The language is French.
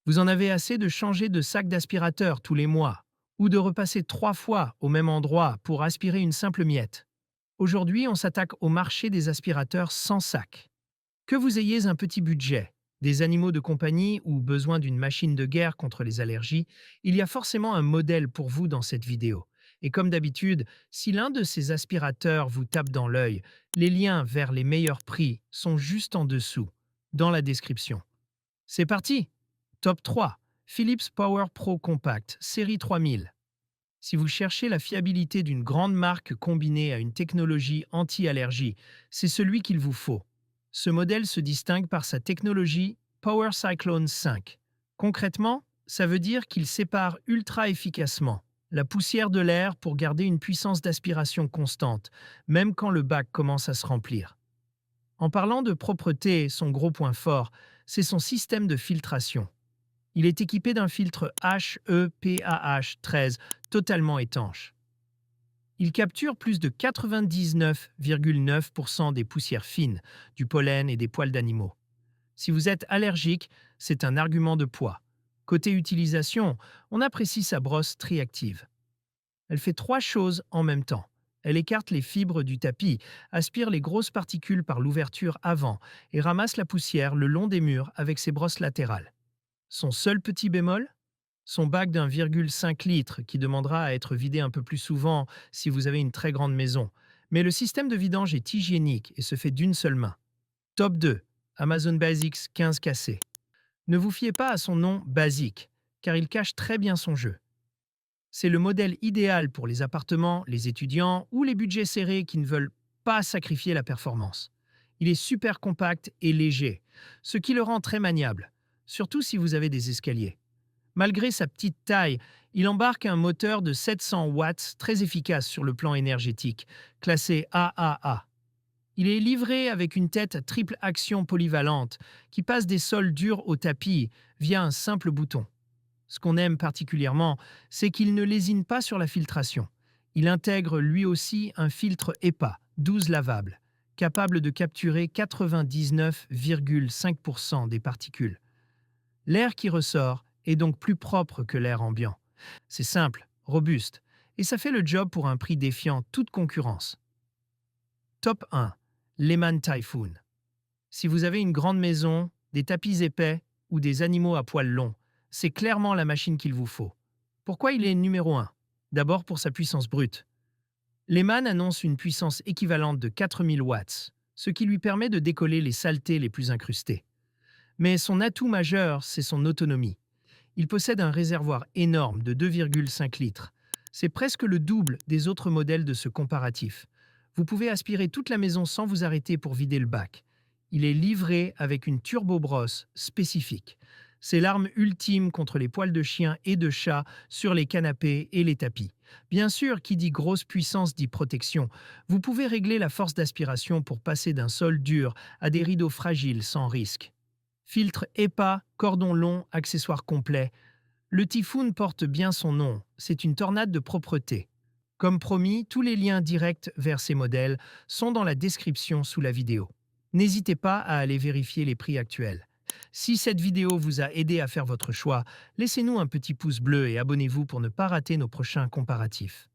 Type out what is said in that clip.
Vous en avez assez de changer de sac d'aspirateur tous les mois ou de repasser 3 fois au même endroit pour aspirer une simple miette. Aujourd'hui, on s'attaque au marché des aspirateurs sans sac. Que vous ayez un petit budget, des animaux de compagnie ou besoin d'une machine de guerre contre les allergies, il y a forcément un modèle pour vous dans cette vidéo. Et comme d'habitude, si l'un de ces aspirateurs vous tape dans l'œil, les liens vers les meilleurs prix sont juste en dessous, dans la description. C'est parti! Top 3. Philips Power Pro Compact, série 3000. Si vous cherchez la fiabilité d'une grande marque combinée à une technologie anti-allergie, c'est celui qu'il vous faut. Ce modèle se distingue par sa technologie Power Cyclone 5. Concrètement, ça veut dire qu'il sépare ultra efficacement la poussière de l'air pour garder une puissance d'aspiration constante, même quand le bac commence à se remplir. En parlant de propreté, son gros point fort, c'est son système de filtration. Il est équipé d'un filtre HEPAH13 totalement étanche. Il capture plus de 99,9% des poussières fines, du pollen et des poils d'animaux. Si vous êtes allergique, c'est un argument de poids. Côté utilisation, on apprécie sa brosse triactive. Elle fait 3 choses en même temps. Elle écarte les fibres du tapis, aspire les grosses particules par l'ouverture avant et ramasse la poussière le long des murs avec ses brosses latérales. Son seul petit bémol? Son bac d'1,5 litre qui demandera à être vidé un peu plus souvent si vous avez une très grande maison. Mais le système de vidange est hygiénique et se fait d'une seule main. Top 2. Amazon Basics 15 cassé. Ne vous fiez pas à son nom basique, car il cache très bien son jeu. C'est le modèle idéal pour les appartements, les étudiants ou les budgets serrés qui ne veulent pas sacrifier la performance. Il est super compact et léger, ce qui le rend très maniable, surtout si vous avez des escaliers. Malgré sa petite taille, il embarque un moteur de 700 watts très efficace sur le plan énergétique, classé AAA. Il est livré avec une tête à triple action polyvalente qui passe des sols durs au tapis via un simple bouton. Ce qu'on aime particulièrement, c'est qu'il ne lésine pas sur la filtration. Il intègre lui aussi un filtre HEPA 12 lavable, capable de capturer 99,5% des particules. L'air qui ressort est donc plus propre que l'air ambiant. C'est simple, robuste, et ça fait le job pour un prix défiant toute concurrence. Top 1. Lehman Typhoon. Si vous avez une grande maison, des tapis épais ou des animaux à poils longs, c'est clairement la machine qu'il vous faut. Pourquoi il est numéro 1? D'abord pour sa puissance brute. Lehman annonce une puissance équivalente de 4000 watts, ce qui lui permet de décoller les saletés les plus incrustées. Mais son atout majeur, c'est son autonomie. Il possède un réservoir énorme de 2,5 litres. C'est presque le double des autres modèles de ce comparatif. Vous pouvez aspirer toute la maison sans vous arrêter pour vider le bac. Il est livré avec une turbobrosse spécifique. C'est l'arme ultime contre les poils de chien et de chat sur les canapés et les tapis. Bien sûr, qui dit grosse puissance dit protection. Vous pouvez régler la force d'aspiration pour passer d'un sol dur à des rideaux fragiles sans risque. Filtre HEPA, cordon long, accessoire complet. Le Typhoon porte bien son nom, c'est une tornade de propreté. Comme promis, tous les liens directs vers ces modèles sont dans la description sous la vidéo. N'hésitez pas à aller vérifier les prix actuels. Si cette vidéo vous a aidé à faire votre choix, laissez-nous un petit pouce bleu et abonnez-vous pour ne pas rater nos prochains comparatifs.